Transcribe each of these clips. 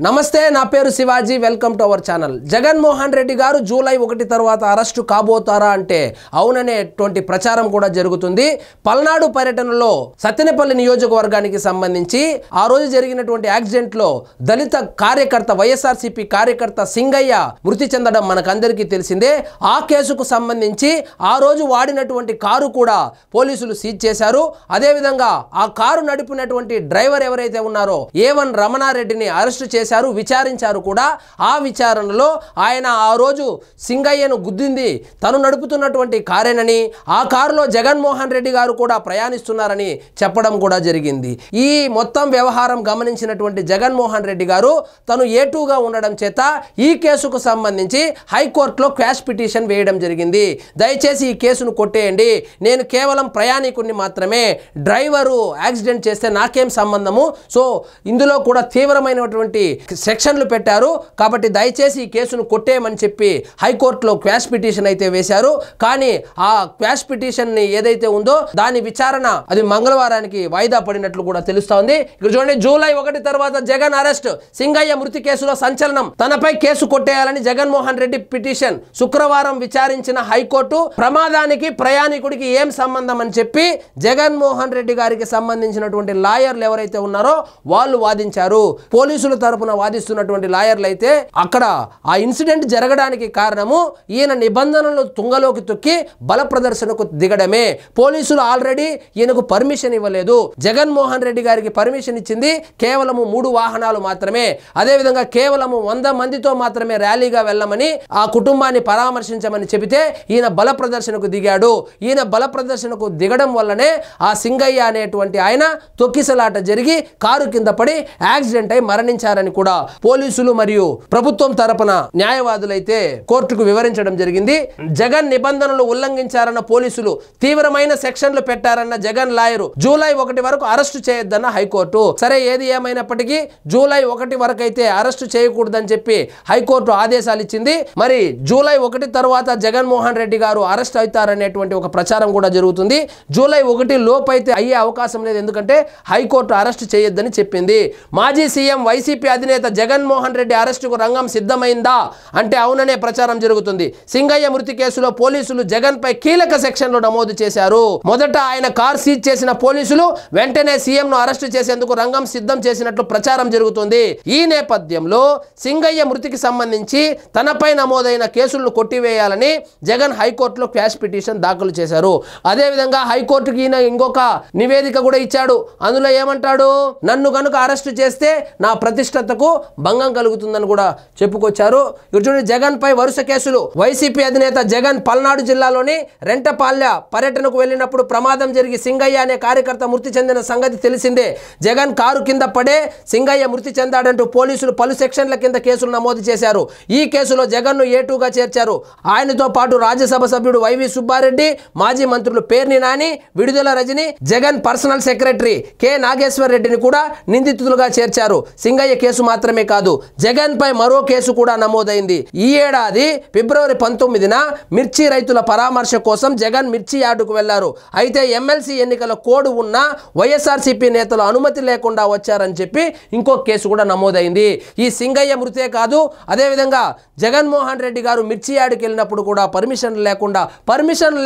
నమస్తే, నా పేరు Shivaji. Welcome to our channel. Jaganmohan Reddy గారు జూలై 1 తర్వాత అరెస్టు కాబోతారా అంటే అవుననేటువంటి ప్రచారం కూడా జరుగుతుంది. పల్నాడు పర్యటనలో సత్తెనపల్లి నియోజకవర్గానికి సంబంధించి ఆ రోజు జరిగినటువంటి యాక్సిడెంట్లో దళిత కార్యకర్త వైఎస్ఆర్సీపీ కార్యకర్త సింగయ్య మృతి చెందడం మనకందరికీ తెలిసిందే. ఆ కేసుకు సంబంధించి ఆ రోజు వాడినటువంటి కారు కూడా పోలీసులు సీజ్ చేశారు. అదేవిధంగా ఆ కారు నడిపినటువంటి డ్రైవర్ ఎవరైతే ఉన్నారో A1 రమణారెడ్డిని అరెస్టు చేశారు, విచారించారు కూడా. ఆ విచారణలో ఆయన ఆ రోజు సింగయ్యను గుద్దింది తను నడుపుతున్నటువంటి కారేనని, ఆ కారులో జగన్మోహన్ రెడ్డి గారు కూడా ప్రయాణిస్తున్నారని చెప్పడం కూడా జరిగింది. ఈ మొత్తం వ్యవహారం గమనించినటువంటి జగన్మోహన్ రెడ్డి గారు తను A2గా ఉండడం చేత ఈ కేసుకు సంబంధించి హైకోర్టులో క్వాష్ పిటిషన్ వేయడం జరిగింది. దయచేసి ఈ కేసును కొట్టేయండి, నేను కేవలం ప్రయాణికుడిని మాత్రమే, డ్రైవరు యాక్సిడెంట్ చేస్తే నాకేం సంబంధము, సో ఇందులో కూడా తీవ్రమైనటువంటి సెక్షన్లు పెట్టారు కాబట్టి దయచేసి ఈ కేసును కొట్టేయమని చెప్పి హైకోర్టులో క్వాష్ పిటిషన్ అయితే వేశారు. కానీ ఆ క్వాష్ పిటిషన్ ఏదైతే ఉందో దాని విచారణ అది మంగళవారానికి వాయిదా పడినట్లు కూడా తెలుస్తోంది. ఇక్కడ చూడండి, జూలై 1 తర్వాత జగన్ అరెస్ట్, సింగయ్య మృతి కేసులో సంచలనం, తనపై కేసు కొట్టేయాలని జగన్మోహన్ రెడ్డి పిటిషన్ శుక్రవారం విచారించిన హైకోర్టు. ప్రమాదానికి ప్రయాణికుడికి ఏం సంబంధం అని చెప్పి జగన్మోహన్ రెడ్డి గారికి సంబంధించినటువంటి లాయర్లు ఎవరైతే ఉన్నారో వాళ్ళు వాదించారు. పోలీసుల తరపున వాదిస్తున్నటువంటి లాయర్లు అయితే అక్కడ ఆ ఇన్సిడెంట్ జరగడానికి కారణము ఈయన నిబంధనలు తుంగలోకి తొక్కి బల ప్రదర్శనకు దిగడమే. పోలీసులు ఆల్రెడీ ఈయనకు పర్మిషన్ ఇవ్వలేదు. జగన్మోహన్ రెడ్డి గారికి పర్మిషన్ ఇచ్చింది కేవలము 3 వాహనాలు మాత్రమే. అదేవిధంగా కేవలము 100 మందితో మాత్రమే ర్యాలీగా వెళ్ళమని, ఆ కుటుంబాన్ని పరామర్శించమని చెబితే ఈయన బల ప్రదర్శనకు దిగాడు. ఈయన బల ప్రదర్శనకు దిగడం వల్లనే ఆ సింగయ్య అనేటువంటి ఆయన తొక్కిసలాట జరిగి కారు కింద పడి యాక్సిడెంట్ అయి మరణించారని కూడా పోలీసులు మరియు ప్రభుత్వం తరపున న్యాయవాదులైతే కోర్టుకు వివరించడం జరిగింది. జగన్ నిబంధనలు ఉల్లంఘించారన్న పోలీసులు, తీవ్రమైన సెక్షన్లు పెట్టారన్న జగన్ లాయరు, జూలై 1 వరకు అరెస్టు చేయొద్దన్న హైకోర్టు. సరే, ఏది ఏమైనప్పటికీ జూలై 1 వరకు అయితే అరెస్టు చేయకూడదని చెప్పి హైకోర్టు ఆదేశాలు ఇచ్చింది. మరి జూలై 1 తర్వాత జగన్మోహన్ రెడ్డి గారు అరెస్ట్ అవుతారనేటువంటి ఒక ప్రచారం కూడా జరుగుతుంది. జూలై 1 లోపు అయితే అయ్యే అవకాశం లేదు, ఎందుకంటే హైకోర్టు అరెస్టు చేయొద్దని చెప్పింది. మాజీ సీఎం వైసీపీ అధినేత జగన్మోహన్ రెడ్డి అరెస్టుకు రంగం సిద్ధమైందా అంటే అవుననే ప్రచారం జరుగుతుంది. సింగయ్య మృతి కేసులో పోలీసులు జగన్ పై కీలక సెక్షన్లు నమోదు చేశారు. మొదట ఆయన కార్ సీజ్ చేసిన పోలీసులు వెంటనే సీఎం ను అరెస్టు చేసేందుకు రంగం సిద్ధం చేసినట్లు ప్రచారం జరుగుతుంది. ఈ నేపథ్యంలో సింగయ్య మృతికి సంబంధించి తనపై నమోదైన కేసులను కొట్టివేయాలని జగన్ హైకోర్టులో క్వాష్ పిటిషన్ దాఖలు చేశారు. అదేవిధంగా హైకోర్టుకి ఈయన ఇంకొక నివేదిక కూడా ఇచ్చాడు. అందులో ఏమంటాడు, నన్ను కనుక అరెస్టు చేస్తే నా ప్రతిష్టతకు భంగం కలుగుతుందని కూడా చెప్పుకొచ్చారు. ఇక్కడ చూడండి, జగన్ పై వరుస కేసులు. వైసీపీ అధినేత జగన్ పల్నాడు జిల్లాలోని రెంటపాళ్య పర్యటనకు వెళ్లినప్పుడు ప్రమాదం జరిగి సింగయ్య అనే కార్యకర్త మృతి చెందిన సంగతి తెలిసిందే. జగన్ కారు కింద పడే సింగయ్య మృతి చెందాడంటూ పోలీసులు పలు సెక్షన్ల కింద కేసులు నమోదు చేశారు. ఈ కేసులో జగన్ ను A2గా చేర్చారు. ఆయనతో పాటు రాజ్యసభ సభ్యుడు వైవి సుబ్బారెడ్డి, మాజీ మంత్రులు Perni Nani, Vidadala Rajini, Jagan personal secretary K Nageshwar రెడ్డిని కూడా నిందితులుగా చేర్చారు. సింగయ్య కేసు మాత్రమే కాదు, జగన్ పై మరో కేసు కూడా నమోదైంది. ఈ ఏడాది ఫిబ్రవరి 19న మిర్చి రైతుల పరామర్శ కోసం జగన్ మిర్చి యార్డుకు వెళ్లారు. అయితే ఎమ్మెల్సీ ఎన్నికల కోడ్ ఉన్న వైఎస్ఆర్సీపీ నేతలు అనుమతి లేకుండా వచ్చారని చెప్పి ఇంకో కేసు కూడా నమోదైంది. ఈ సింగయ్య మృతే కాదు, అదేవిధంగా జగన్మోహన్ రెడ్డి గారు మిర్చి యార్డుకి వెళ్ళినప్పుడు కూడా పర్మిషన్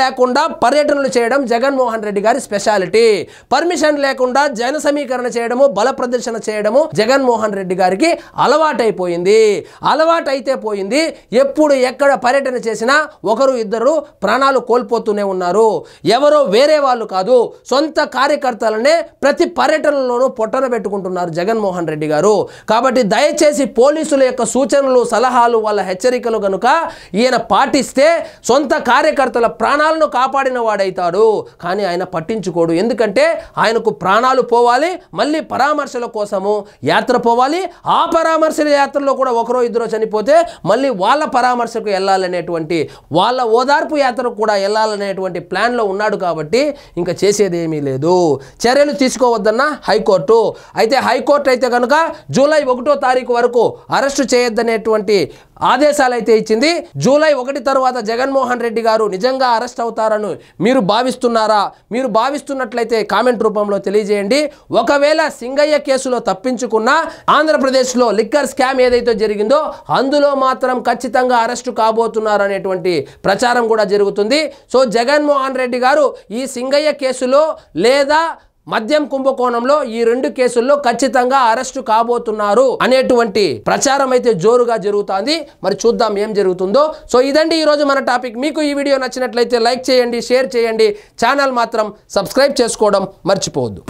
లేకుండా పర్యటనలు చేయడం జగన్మోహన్ రెడ్డి గారి స్పెషాలిటీ. పర్మిషన్ లేకుండా జన సమీకరణ చేయడము, బల ప్రదర్శన చేయడము జగన్మోహన్ రెడ్డి గారికి అలవాటైపోయింది. ఎప్పుడు ఎక్కడ పర్యటన చేసినా ఒకరు ఇద్దరు ప్రాణాలు కోల్పోతూనే ఉన్నారు. ఎవరో వేరే వాళ్ళు కాదు, సొంత కార్యకర్తలనే ప్రతి పర్యటనలోనూ పొట్టన పెట్టుకుంటున్నారు జగన్మోహన్ రెడ్డి గారు. కాబట్టి దయచేసి పోలీసుల యొక్క సూచనలు, సలహాలు, వాళ్ళ హెచ్చరికలు గనుక ఈయన పాటిస్తే సొంత కార్యకర్తల ప్రాణాలను కాపాడిన వాడైతాడు. కానీ ఆయన పట్టించుకోడు, ఎందుకంటే ఆయనకు ప్రాణాలు పోవాలి, మళ్ళీ పరామర్శల కోసము యాత్ర పోవాలి. ఆ పరామర్శ యాత్రలో కూడా ఒకరో ఇద్దరు చనిపోతే మళ్ళీ వాళ్ళ పరామర్శకు వెళ్ళాలనేటువంటి, వాళ్ళ ఓదార్పు యాత్రకు కూడా వెళ్ళాలనేటువంటి ప్లాన్లో ఉన్నాడు. కాబట్టి ఇంకా చేసేది ఏమీ లేదు, చర్యలు తీసుకోవద్దన్న హైకోర్టు. అయితే హైకోర్టు అయితే కనుక జూలై 1వ తారీఖు వరకు అరెస్టు చేయొద్దనేటువంటి ఆదేశాలు అయితే ఇచ్చింది. జూలై 1 తర్వాత జగన్మోహన్ రెడ్డి గారు నిజంగా అరెస్ట్ అవుతారని మీరు భావిస్తున్నారా? మీరు భావిస్తున్నట్లయితే కామెంట్ రూపంలో తెలియజేయండి. ఒకవేళ సింగయ్య కేసులో తప్పించుకున్న ఆంధ్రప్రదేశ్ ఆంధ్రప్రదేశ్లో లిక్కర్ స్కామ్ ఏదైతే జరిగిందో అందులో మాత్రం ఖచ్చితంగా అరెస్టు కాబోతున్నారు అనేటువంటి ప్రచారం కూడా జరుగుతుంది. సో జగన్మోహన్ రెడ్డి గారు ఈ సింగయ్య కేసులో లేదా మద్యం కుంభకోణంలో ఈ 2 కేసుల్లో ఖచ్చితంగా అరెస్టు కాబోతున్నారు అనేటువంటి ప్రచారం అయితే జోరుగా జరుగుతుంది. మరి చూద్దాం ఏం జరుగుతుందో. సో ఇదండి ఈరోజు మన టాపిక్. మీకు ఈ వీడియో నచ్చినట్లయితే లైక్ చేయండి, షేర్ చేయండి, ఛానల్ మాత్రం సబ్స్క్రైబ్ చేసుకోవడం మర్చిపోవద్దు.